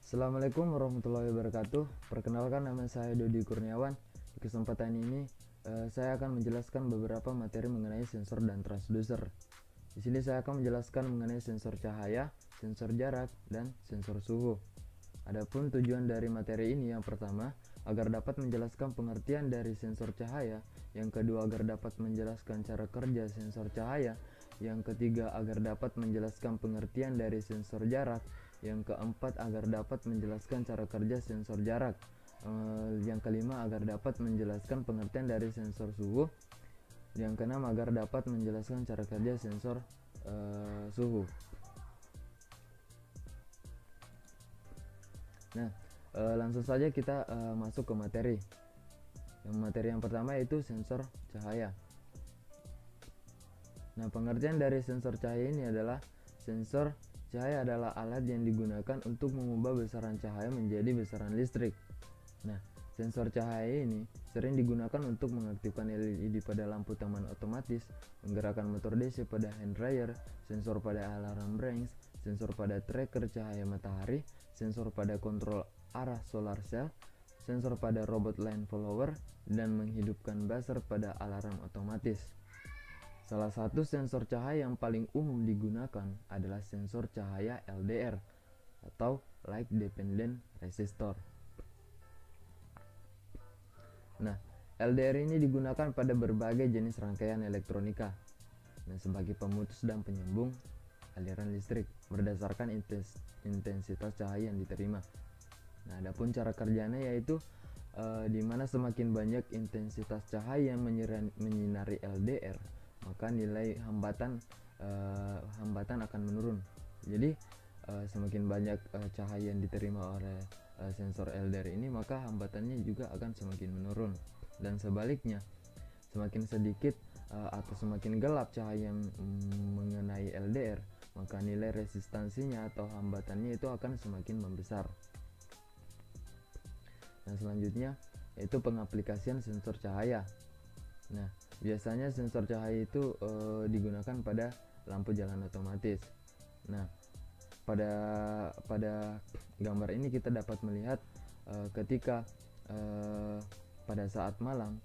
Assalamualaikum warahmatullahi wabarakatuh. Perkenalkan, nama saya Dodi Kurniawan. Di kesempatan ini saya akan menjelaskan beberapa materi mengenai sensor dan transducer. Di sini saya akan menjelaskan mengenai sensor cahaya, sensor jarak, dan sensor suhu. Adapun tujuan dari materi ini, yang pertama, agar dapat menjelaskan pengertian dari sensor cahaya, yang kedua agar dapat menjelaskan cara kerja sensor cahaya, yang ketiga agar dapat menjelaskan pengertian dari sensor jarak, yang keempat agar dapat menjelaskan cara kerja sensor jarak, yang kelima agar dapat menjelaskan pengertian dari sensor suhu, yang keenam agar dapat menjelaskan cara kerja sensor suhu. Nah, langsung saja kita masuk ke materi. Materi yang pertama yaitu sensor cahaya. Nah, pengertian dari sensor cahaya ini adalah sensor cahaya adalah alat yang digunakan untuk mengubah besaran cahaya menjadi besaran listrik. Nah, sensor cahaya ini sering digunakan untuk mengaktifkan LED pada lampu taman otomatis, menggerakkan motor DC pada hand dryer, sensor pada alarm brakes, sensor pada tracker cahaya matahari, sensor pada kontrol arah solar cell, sensor pada robot line follower, dan menghidupkan buzzer pada alarm otomatis. Salah satu sensor cahaya yang paling umum digunakan adalah sensor cahaya LDR atau Light Dependent Resistor. Nah, LDR ini digunakan pada berbagai jenis rangkaian elektronika. Nah, sebagai pemutus dan penyambung aliran listrik berdasarkan intensitas cahaya yang diterima. Nah, adapun cara kerjanya yaitu di mana semakin banyak intensitas cahaya yang menyinari LDR, maka nilai hambatan akan menurun. Jadi semakin banyak cahaya yang diterima oleh sensor LDR ini, maka hambatannya juga akan semakin menurun. Dan sebaliknya, semakin sedikit atau semakin gelap cahaya yang mengenai LDR, maka nilai resistansinya atau hambatannya itu akan semakin membesar. Nah, selanjutnya yaitu pengaplikasian sensor cahaya. Nah, biasanya sensor cahaya itu digunakan pada lampu jalan otomatis. Nah, pada gambar ini kita dapat melihat ketika pada saat malam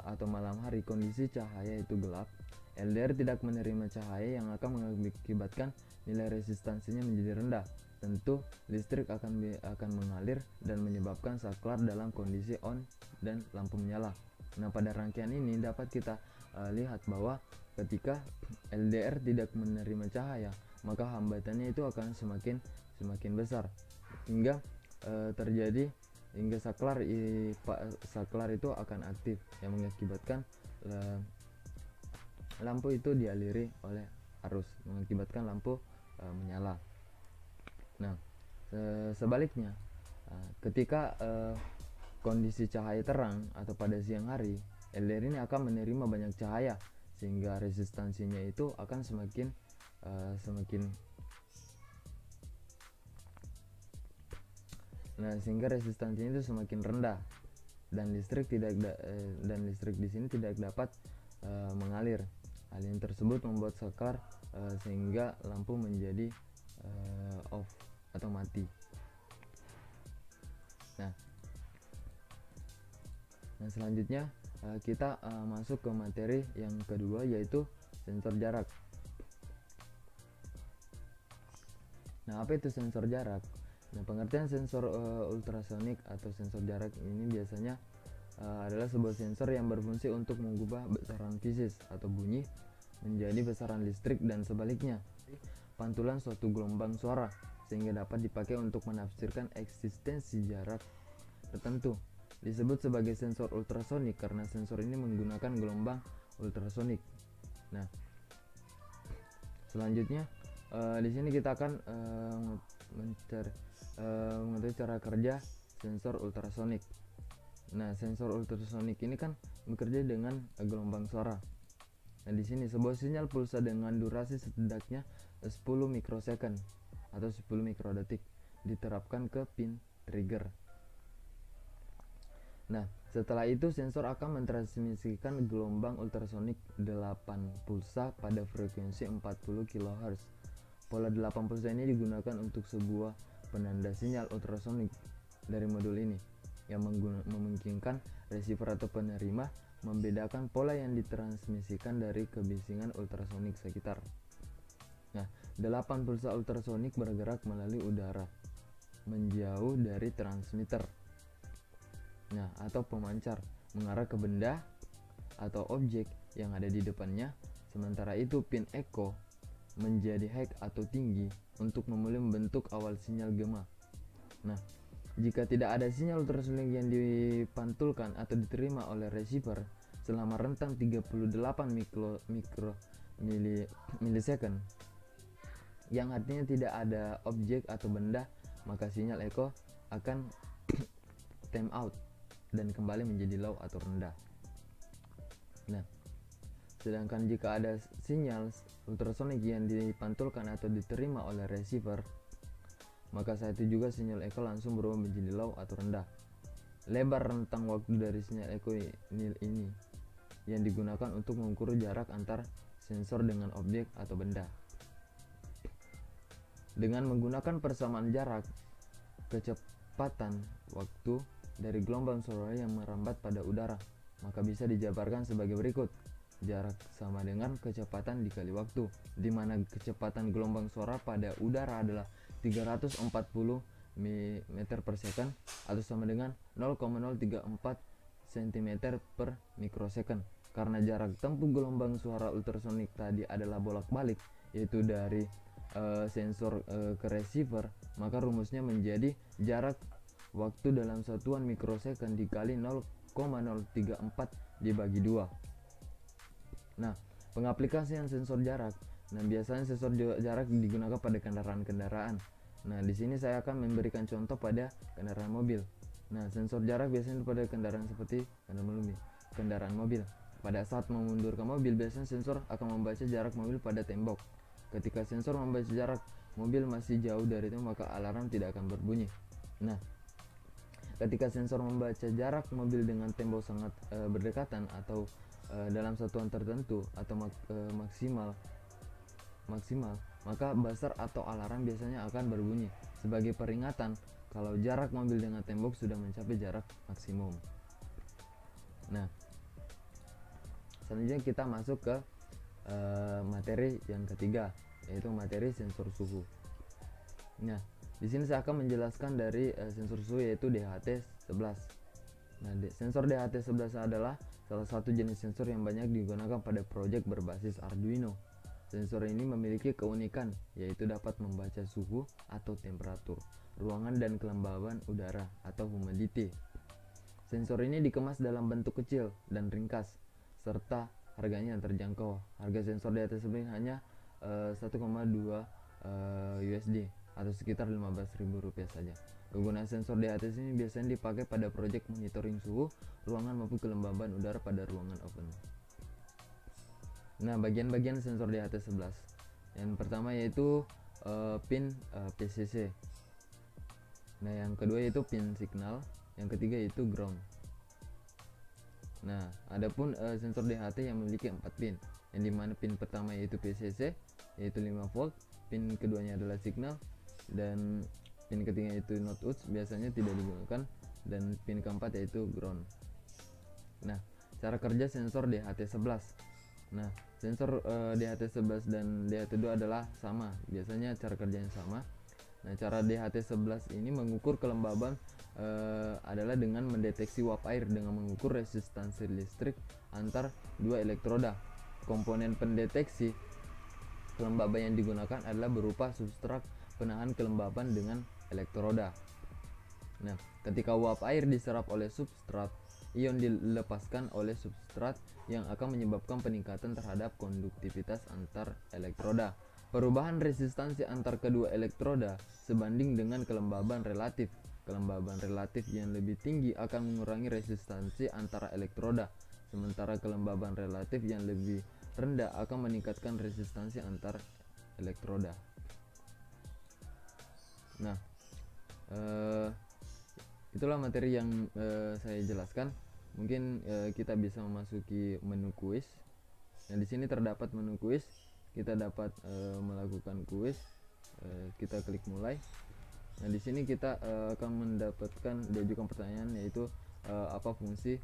atau malam hari kondisi cahaya itu gelap, LDR tidak menerima cahaya yang akan mengakibatkan nilai resistansinya menjadi rendah. Tentu listrik akan mengalir dan menyebabkan saklar dalam kondisi on dan lampu menyala. Nah, pada rangkaian ini dapat kita lihat bahwa ketika LDR tidak menerima cahaya, maka hambatannya itu akan semakin besar hingga terjadi hingga saklar itu akan aktif, yang mengakibatkan lampu itu dialiri oleh arus, mengakibatkan lampu menyala. Nah, sebaliknya, ketika kondisi cahaya terang atau pada siang hari, LDR ini akan menerima banyak cahaya sehingga resistansinya itu akan semakin sehingga resistansinya itu semakin rendah dan listrik di sini tidak dapat mengalir. Hal yang tersebut membuat saklar sehingga lampu menjadi off atau mati. Nah, selanjutnya kita masuk ke materi yang kedua yaitu sensor jarak. Nah, apa itu sensor jarak? Nah, pengertian sensor ultrasonik atau sensor jarak ini biasanya adalah sebuah sensor yang berfungsi untuk mengubah besaran fisis atau bunyi menjadi besaran listrik dan sebaliknya, pantulan suatu gelombang suara, sehingga dapat dipakai untuk menafsirkan eksistensi jarak tertentu. Disebut sebagai sensor ultrasonik karena sensor ini menggunakan gelombang ultrasonik. Nah, selanjutnya di sini kita akan mengetahui cara kerja sensor ultrasonik. Nah, sensor ultrasonik ini kan bekerja dengan gelombang suara. Nah, di sini sebuah sinyal pulsa dengan durasi setidaknya 10 mikrosecond atau 10 mikrodetik diterapkan ke pin trigger. Nah, setelah itu sensor akan mentransmisikan gelombang ultrasonik 8 pulsa pada frekuensi 40 kHz. Pola 8 pulsa ini digunakan untuk sebuah penanda sinyal ultrasonik dari modul ini yang memungkinkan receiver atau penerima membedakan pola yang ditransmisikan dari kebisingan ultrasonik sekitar. Nah, 8 pulsa ultrasonik bergerak melalui udara menjauh dari transmitter, nah atau pemancar, mengarah ke benda atau objek yang ada di depannya. Sementara itu pin echo menjadi high atau tinggi untuk memulai membentuk awal sinyal gema. Nah, jika tidak ada sinyal ultrasonik yang dipantulkan atau diterima oleh receiver selama rentang 38 milisecond, yang artinya tidak ada objek atau benda, maka sinyal echo akan time out dan kembali menjadi low atau rendah. Nah, sedangkan jika ada sinyal ultrasonik yang dipantulkan atau diterima oleh receiver, maka saat itu juga sinyal echo langsung berubah menjadi low atau rendah. Lebar rentang waktu dari sinyal echo ini yang digunakan untuk mengukur jarak antar sensor dengan objek atau benda. Dengan menggunakan persamaan jarak, kecepatan waktu dari gelombang suara yang merambat pada udara, maka bisa dijabarkan sebagai berikut. Jarak sama dengan kecepatan dikali waktu, di mana kecepatan gelombang suara pada udara adalah 340 meter per second atau sama dengan 0,034 cm per mikrosecond. Karena jarak tempuh gelombang suara ultrasonik tadi adalah bolak-balik, yaitu dari sensor ke receiver, maka rumusnya menjadi jarak waktu dalam satuan mikrosecond dikali 0,034 dibagi 2. Nah, pengaplikasian sensor jarak. Nah, biasanya sensor jarak digunakan pada kendaraan-kendaraan. Nah, di sini saya akan memberikan contoh pada kendaraan mobil. Nah, sensor jarak biasanya pada kendaraan seperti kendaraan mobil. Pada saat memundurkan mobil, biasanya sensor akan membaca jarak mobil pada tembok. Ketika sensor membaca jarak mobil masih jauh dari itu, maka alarm tidak akan berbunyi. Nah, ketika sensor membaca jarak mobil dengan tembok sangat berdekatan atau dalam satuan tertentu atau maksimal, maka buzzer atau alarm biasanya akan berbunyi sebagai peringatan kalau jarak mobil dengan tembok sudah mencapai jarak maksimum. Nah, selanjutnya kita masuk ke materi yang ketiga, yaitu materi sensor suhu. Nah, di sini saya akan menjelaskan dari sensor suhu, yaitu DHT11. Nah, sensor DHT11 adalah salah satu jenis sensor yang banyak digunakan pada proyek berbasis Arduino. Sensor ini memiliki keunikan, yaitu dapat membaca suhu atau temperatur ruangan dan kelembaban udara atau humidity. Sensor ini dikemas dalam bentuk kecil dan ringkas, serta harganya yang terjangkau. Harga sensor DHT11 hanya 1,2 USD atau sekitar Rp15.000 saja. Kegunaan sensor DHT ini biasanya dipakai pada proyek monitoring suhu ruangan maupun kelembaban udara pada ruangan open. Nah, bagian-bagian sensor DHT11. Yang pertama yaitu pin PCC. Nah, yang kedua yaitu pin signal, yang ketiga yaitu ground. Nah, adapun sensor DHT yang memiliki 4 pin, yang dimana pin pertama yaitu PCC yaitu 5 volt, pin keduanya adalah signal, dan pin ketiga yaitu not out biasanya tidak digunakan, dan pin keempat yaitu ground. Nah, cara kerja sensor DHT11. Nah, sensor DHT11 dan DHT2 adalah sama, biasanya cara kerjanya sama. Nah, cara DHT11 ini mengukur kelembaban adalah dengan mendeteksi uap air dengan mengukur resistansi listrik antar dua elektroda. Komponen pendeteksi kelembaban yang digunakan adalah berupa substrat penahan kelembaban dengan elektroda. Nah, ketika uap air diserap oleh substrat, ion dilepaskan oleh substrat yang akan menyebabkan peningkatan terhadap konduktivitas antar elektroda. Perubahan resistansi antar kedua elektroda sebanding dengan kelembaban relatif. Kelembaban relatif yang lebih tinggi akan mengurangi resistansi antara elektroda, sementara kelembaban relatif yang lebih rendah akan meningkatkan resistansi antar elektroda. Nah, itulah materi yang saya jelaskan. Mungkin kita bisa memasuki menu kuis. Nah, di sini terdapat menu kuis. Kita dapat melakukan kuis. Kita klik mulai. Nah, di sini kita akan mendapatkan diajukan pertanyaan, yaitu apa fungsi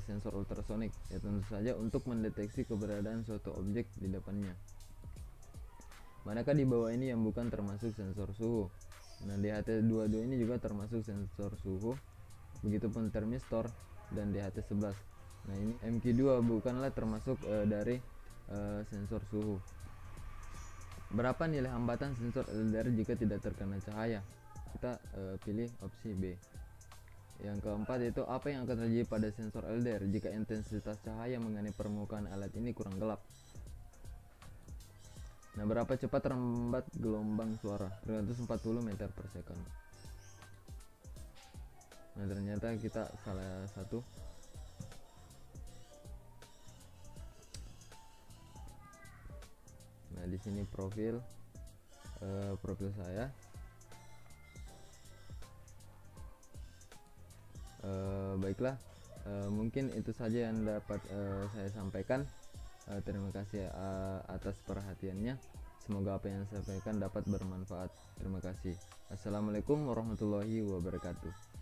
sensor ultrasonik. Ya, tentu saja untuk mendeteksi keberadaan suatu objek di depannya. Manakah di bawah ini yang bukan termasuk sensor suhu? Nah, di HT22 ini juga termasuk sensor suhu, begitupun termistor dan di HT11. Nah, ini MQ2 bukanlah termasuk dari sensor suhu. Berapa nilai hambatan sensor LDR jika tidak terkena cahaya? Kita pilih opsi B. Yang keempat itu apa yang akan terjadi pada sensor LDR jika intensitas cahaya mengenai permukaan alat ini kurang gelap? Nah, berapa cepat rembat gelombang suara? 340 meter per second. Nah, ternyata kita salah satu. Nah, di sini profil saya. Baiklah, mungkin itu saja yang dapat saya sampaikan. Terima kasih atas perhatiannya. Semoga apa yang saya sampaikan dapat bermanfaat. Terima kasih. Assalamualaikum warahmatullahi wabarakatuh.